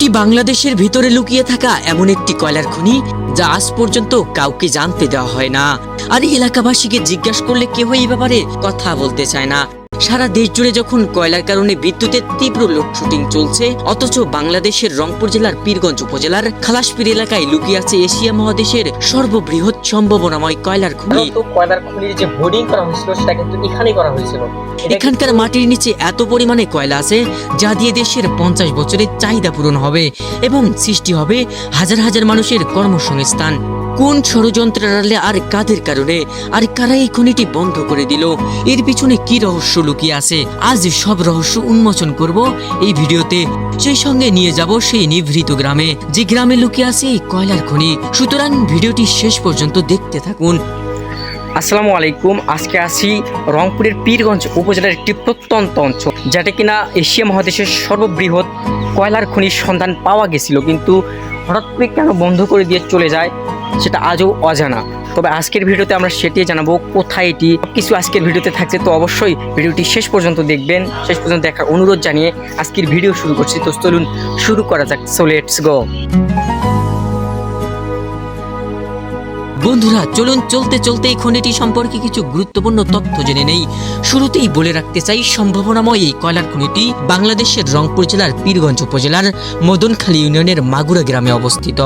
এটি বাংলাদেশের ভিতরে লুকিয়ে থাকা এমন একটি কয়লার খনি যা আজ পর্যন্ত কাউকে জানতে দেওয়া হয় না। আর এলাকাবাসীকে জিজ্ঞাসা করলে কেউ এই ব্যাপারে কথা বলতে চায় না। সারা দেশ জুড়ে যখন কয়লার কারণে বিদ্যুতের তীব্র লোডশেডিং চলছে, অথচ বাংলাদেশের রংপুর জেলার পীরগঞ্জ উপজেলার খালাসপীর এলাকায় লুকিয়ে আছে এশিয়া মহাদেশের সর্ববৃহৎ সম্ভাবনাময় কয়লার খনি। কয়লার খনির যে বোর্ডিং করা হয়েছিল সেটা কিন্তু এখানেই করা হয়েছিল। এখানকার মাটির নিচে এত পরিমাণে কয়লা আছে যা দিয়ে দেশের 50 বছরের চাহিদা পূরণ হবে এবং সৃষ্টি হবে হাজার হাজার মানুষের কর্মসংস্থান। কোন ষড়যন্ত্রের আড়ালে আর কাদের কারণে আর কারা এই খনিটি বন্ধ করে দিল, এর পিছনে কি রহস্য লুকিয়ে আছে, আজ সব রহস্য উন্মোচন করব এই ভিডিওতে। সেই সঙ্গে নিয়ে যাব সেই নিভৃত গ্রামে, যে গ্রামে লুকিয়ে আছে এই কয়লার খনি। সুতরাং ভিডিওটি শেষ পর্যন্ত দেখতে থাকুন। আসসালামু আলাইকুম। আজকে আসি রংপুরের পীরগঞ্জ উপজেলার একটি প্রত্যন্ত অঞ্চল, যেটা কিনা এশিয়া মহাদেশের সর্ববৃহৎ কয়লার খনির সন্ধান পাওয়া গেছিল, কিন্তু হঠাৎ করে কেন বন্ধ করে দিয়ে চলে যায় সেটা আজও অজানা। তবে আজকের ভিডিওতে আমরা সেটাই জানাবো কোথায় এটি। কিছু আজকের ভিডিওতে থাকছে, তো অবশ্যই ভিডিওটি শেষ পর্যন্ত দেখবেন। শেষ পর্যন্ত দেখার অনুরোধ জানিয়ে আজকের ভিডিও শুরু করছি। তো চলুন শুরু করা যাক। So let's go. বন্ধুরা চলুন চলতে চলতে এই খনিটি সম্পর্কে কিছু গুরুত্বপূর্ণ তথ্য জেনে নেই। শুরুতেই বলে রাখতে চাই, সম্ভাবনাময় এই কয়লার খনিটি বাংলাদেশের রংপুর জেলার পীরগঞ্জ উপজেলার মদনখালী ইউনিয়নের মাগুরা গ্রামে অবস্থিত।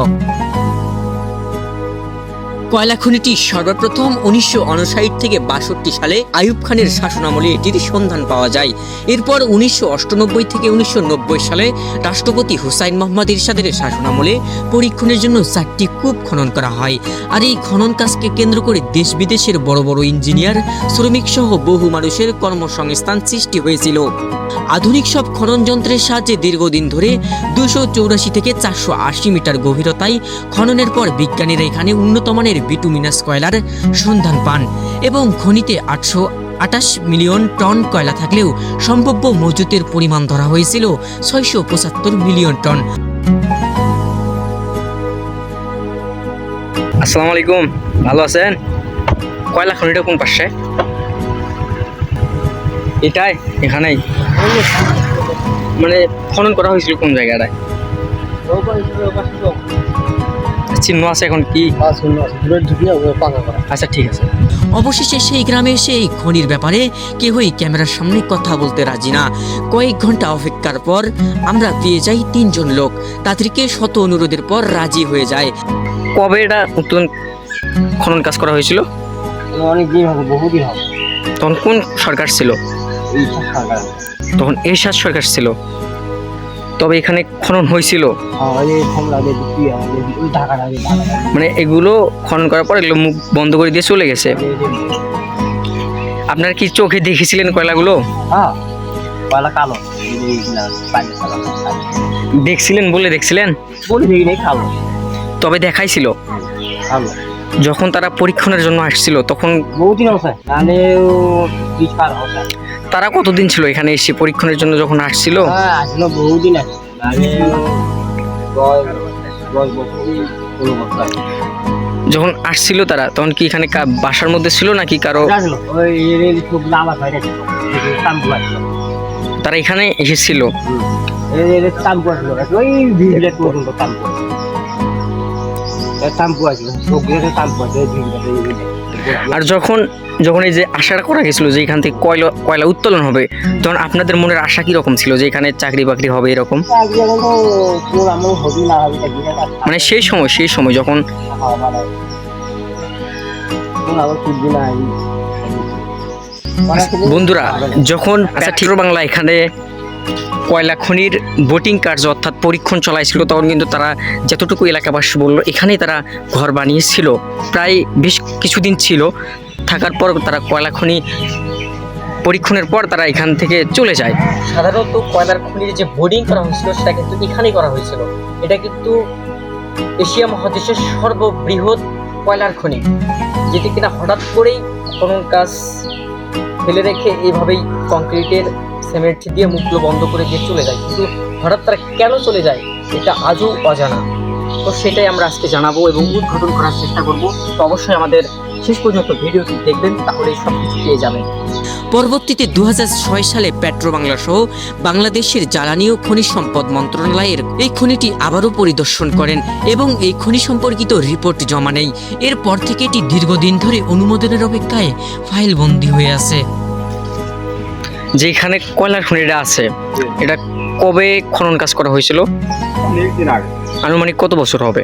কয়লা খনিটি সর্বপ্রথম 1959 থেকে 62 সালে আইয়ুব খানের শাসনামলে এটির সন্ধান পাওয়া যায়। এরপর 1998 থেকে 1990 সালে রাষ্ট্রপতি হুসাইন মোহাম্মদ এরশাদের শাসনামলে পরীক্ষণের জন্য 4টি কূপ খনন করা হয়। আর এই খনন কাজকে কেন্দ্র করে দেশ বিদেশের বড় বড় ইঞ্জিনিয়ার, শ্রমিক সহ বহু মানুষের কর্মসংস্থান সৃষ্টি হয়েছিল। আধুনিক সব খনন যন্ত্রের সাহায্যে দীর্ঘদিন ধরে 284 থেকে 480 মিটার গভীরতায় খননের পর বিজ্ঞানীরা এখানে উন্নত মানের বিটুমিনাস কয়লার সন্ধান পান এবং খনিতে 828 মিলিয়ন টন কয়লা থাকলেও সম্ভাব্য মজুতের পরিমাণ ধরা হয়েছিল 675 মিলিয়ন টন। আসসালামু আলাইকুম, ভালো আছেন? কয়লা খনিটা কোন পাশে? এটাই এখানেই মানে খনন করা হয়েছিল কোন জায়গাটায়? চিহ্ন আছে এখন কি? আচ্ছা ঠিক আছে। অবশেষে সেই গ্রামে এসে এই খনির ব্যাপারে কেউই ক্যামেরার সামনে কথা বলতে রাজি না। কয়েক ঘন্টা অপেক্ষার পর আমরা পেয়ে যাই 3 জন লোক। তাদেরকে শত অনুরোধের পর রাজি হয়ে যায়। কবে এটা উত্তোলন খনন কাজ করা হয়েছিল? অনেকদিন হবে, বহুদিন হবে। তখন কোন সরকার ছিল? তখন এরশাদ সরকার ছিল। তবে এখানে খনন হয়েছিল, মানে এগুলো খনন করার পর এগুলো মুখ বন্ধ করে দিয়ে চলে গেছে। আপনারা কি চোখে দেখেছিলেন কয়লাগুলো? দেখছিলেন বলে দেখছিলেন? তবে দেখাইছিল যখন তারা পরীক্ষণের জন্য আসছিল তখন? বহুদিন আছে। তারা কতদিন ছিল এখানে এসে পরীক্ষণের জন্য যখন আসছিল? বহুদিন আছে। যখন আসছিল তারা তখন কি এখানে বাসার মধ্যে ছিল নাকি কারো? তারা এখানে এসেছিল। আর যখন এই যে আশাটা করা গেছিল যে এখান থেকে কয়লা উত্তোলন হবে, তখন আপনাদের মনের আশা কি রকম ছিল যে এখানে চাকরি বাকরি হবে এরকম? মানে সেই সময় যখন বন্ধুরা যখন ঠিক বাংলা এখানে কয়লা খনির বোটিং কার্য অর্থাৎ পরীক্ষণ চলাইছিল, তখন কিন্তু তারা যতটুকু এলাকাবাসী বললো এখানেই তারা ঘর বানিয়েছিল। প্রায় বেশ কিছুদিন ছিল, থাকার পর তারা কয়লা খনি পরীক্ষণের পর তারা এখান থেকে চলে যায়। সাধারণত কয়লার খনির যে বোর্ডিং করা হয়েছিল সেটা কিন্তু এখানেই করা হয়েছিল। এটা কিন্তু এশিয়া মহাদেশের সর্ববৃহৎ কয়লার খনি, যেটি কিনা হঠাৎ করেই খনন কাজ ফেলে রেখে এইভাবেই কংক্রিটের সিমেন্ট দিয়ে মুখগুলো বন্ধ করে দিয়ে চলে যায়। কিন্তু হঠাৎ তারা কেন চলে যায় এটা আজও অজানা। তো সেটাই আমরা আজকে জানাবো এবং উদ্ঘাটন করার চেষ্টা করব। তো অবশ্যই আমাদের শেষ পর্যন্ত ভিডিওটি দেখবেন, তাহলে সব কিছু পেয়ে যাবেন। পরবর্তীতে 2006 সালে পেট্রোবাংলা সহ বাংলাদেশের জ্বালানি ও খনিজ সম্পদ মন্ত্রণালয়ের এই খনিটি আবারও পরিদর্শন করেন এবং এই খনি সম্পর্কিত রিপোর্ট জমা নেয়। এরপর থেকে এটি দীর্ঘদিন ধরে অনুমোদনের অপেক্ষায় ফাইলবন্দি হয়ে আছে। যেখানে কয়লার খনিটা আছে এটা কবে খনন কাজ করা হয়েছিল? অনেকদিন আগে, আনুমানিক কত বছর হবে?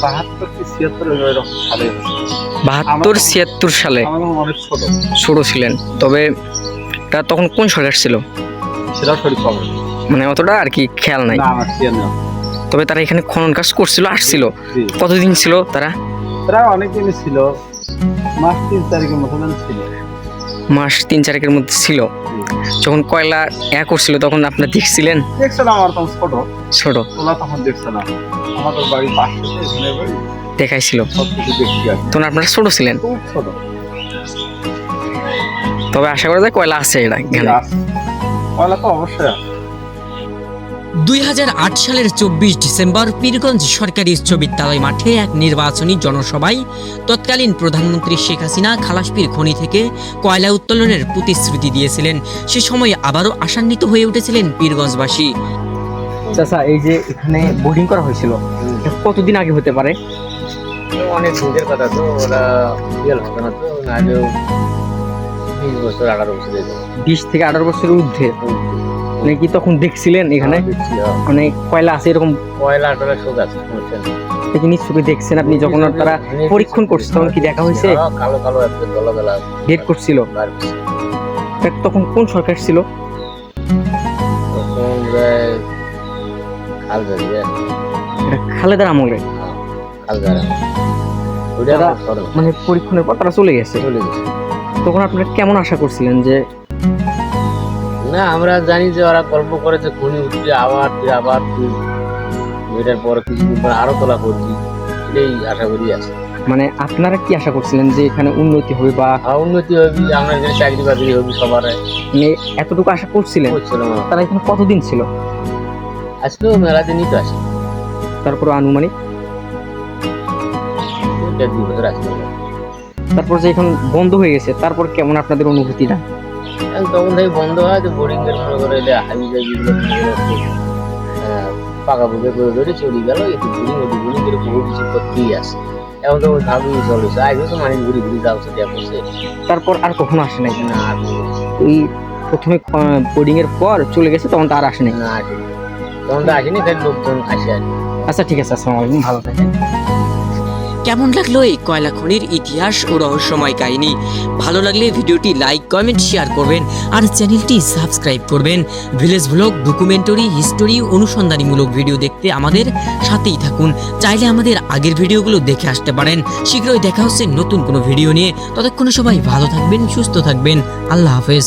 72-76 সালে। 72-76 সালে আমার অনেক ছোট, ছোট ছিলেন, তবে তা তখন কোন সরকার ছিল? সেটাও শরীর পাবে মানে অতটা আর কি খেয়াল নাই। না, আমার খেয়াল নেই। তবে তারা এখানে খনন কাজ করছিল, আসছিল। জি। কতদিন ছিল তারা? প্রায় অনেকদিনই ছিল, মাস 3-4 মতন ছিল। মাস 3-4 মধ্যে ছিল। যখন কয়লা করছিল তখন আপনারা দেখছিলেন? দেখছিলাম, আমার তখন ছোট, ছোট তোলা তখন দেখছিলাম। আমাদের বাড়ি পাশে, এখানে বাড়ি, দেখাইছিল, সব কিছু দেখছি আর কি। তখন আপনারা ছোট ছিলেন। খুব ছোট। তবে আশা করা যায় কয়লা আছে এটা এখানে। আছে। কয়লা তো অবশ্যই আছে। 2008 সালের 24 ডিসেম্বর পীরগঞ্জ সরকারি উচ্চ বিদ্যালয় মাঠে এক নির্বাচনী জনসভায় তৎকালীন প্রধানমন্ত্রী শেখ হাসিনা খালাসপীর খনি থেকে কয়লা উত্তোলনের প্রতিশ্রুতি দিয়েছিলেন। সে সময় আবারও আশান্বিত হয়ে উঠেছিলেন পীরগঞ্জবাসী। চাচা, এই যে এখানে বোর্ডিং করা হয়েছিল কতদিন আগে হতে পারে? অনেক দুধের কথা তো, ওরা রিয়েল হবে না তো, নাহলেও 20 বছর 18 বছর 20 থেকে 18 বছরের ঊর্ধ্বে। মানে কি তখন দেখছিলেন এখানে মানে কয়লা আছে এরকম? কয়লা টয়লা শোক আছে, সমস্যা নেই। এটা নিজ চোখে দেখছেন আপনি? যখন তারা পরীক্ষণ করছে তখন কি দেখা হয়েছে? কালো কালো একটা দলা দলা ডেট করছিল। বার করছে। তখন কোন সরকার ছিল? তখন যায় খাল যাবে, এটা খালেদার আমলে। খাল যাবে ওইটা তারা আমার স্মরণ। মানে পরীক্ষণের পর তারা চলে গেছে। চলে গেছে। তখন আপনারা কেমন আশা করছিলেন যে? না, আমরা জানি যে ওরা গল্প করে যে খনি উঠবে, আবার তুই এটার পর কিছুদিন পর আরো তোলা করবি, এটাই আশা করি আছে। মানে আপনারা কি আশা করছিলেন যে এখানে উন্নতি হবে বা উন্নতি হবে, আমরা এখানে চাকরি বাকরি হবে সবার, মানে এতটুকু আশা করছিলেন? করছিলাম। তারা এখানে কতদিন ছিল? আসলেও মেলা দিনই তো আসে, তারপর আনুমানিক 2 বছর আসলে। তারপর যে এখন বন্ধ হয়ে গেছে, তারপর কেমন আপনাদের অনুভূতিটা? তখন থেকে বন্ধ হয় তো, বোরিং এর মনে করে এলে হাবি জাবিগুলো পাকা বুঝে করে ধরে চলে গেল। একটু বোরিং করে বহু কিছু করতেই আসে। এখন তো ভাবি চলেছে, আগে তো মানে ঘুরি ঘুরি যাচ্ছে দেখছে। তারপর আর কখনো আসে নাই? না ওই প্রথমে বোর্ডিং এর পর চলে গেছে, তখন তো আর আসে নাই। না আসেনি, তখন তো আসেনি, খালি লোকজন আসে আর কি। আচ্ছা ঠিক আছে, আসসালামু আলাইকুম, ভালো থাকেন। কেমন লাগলো এই কয়লা খনির ইতিহাস ও রহস্যময় কাহিনী? ভালো লাগলে ভিডিওটি লাইক, কমেন্ট, শেয়ার করবেন আর চ্যানেলটি সাবস্ক্রাইব করবেন। ভিলেজ ব্লগ, ডকুমেন্টারি, হিস্টোরি, অনুসন্ধানীমূলক ভিডিও দেখতে আমাদের সাথেই থাকুন। চাইলে আমাদের আগের ভিডিওগুলো দেখে আসতে পারেন। শীঘ্রই দেখা হচ্ছে নতুন কোনো ভিডিও নিয়ে। ততক্ষণে সবাই ভালো থাকবেন, সুস্থ থাকবেন। আল্লাহ হাফেজ।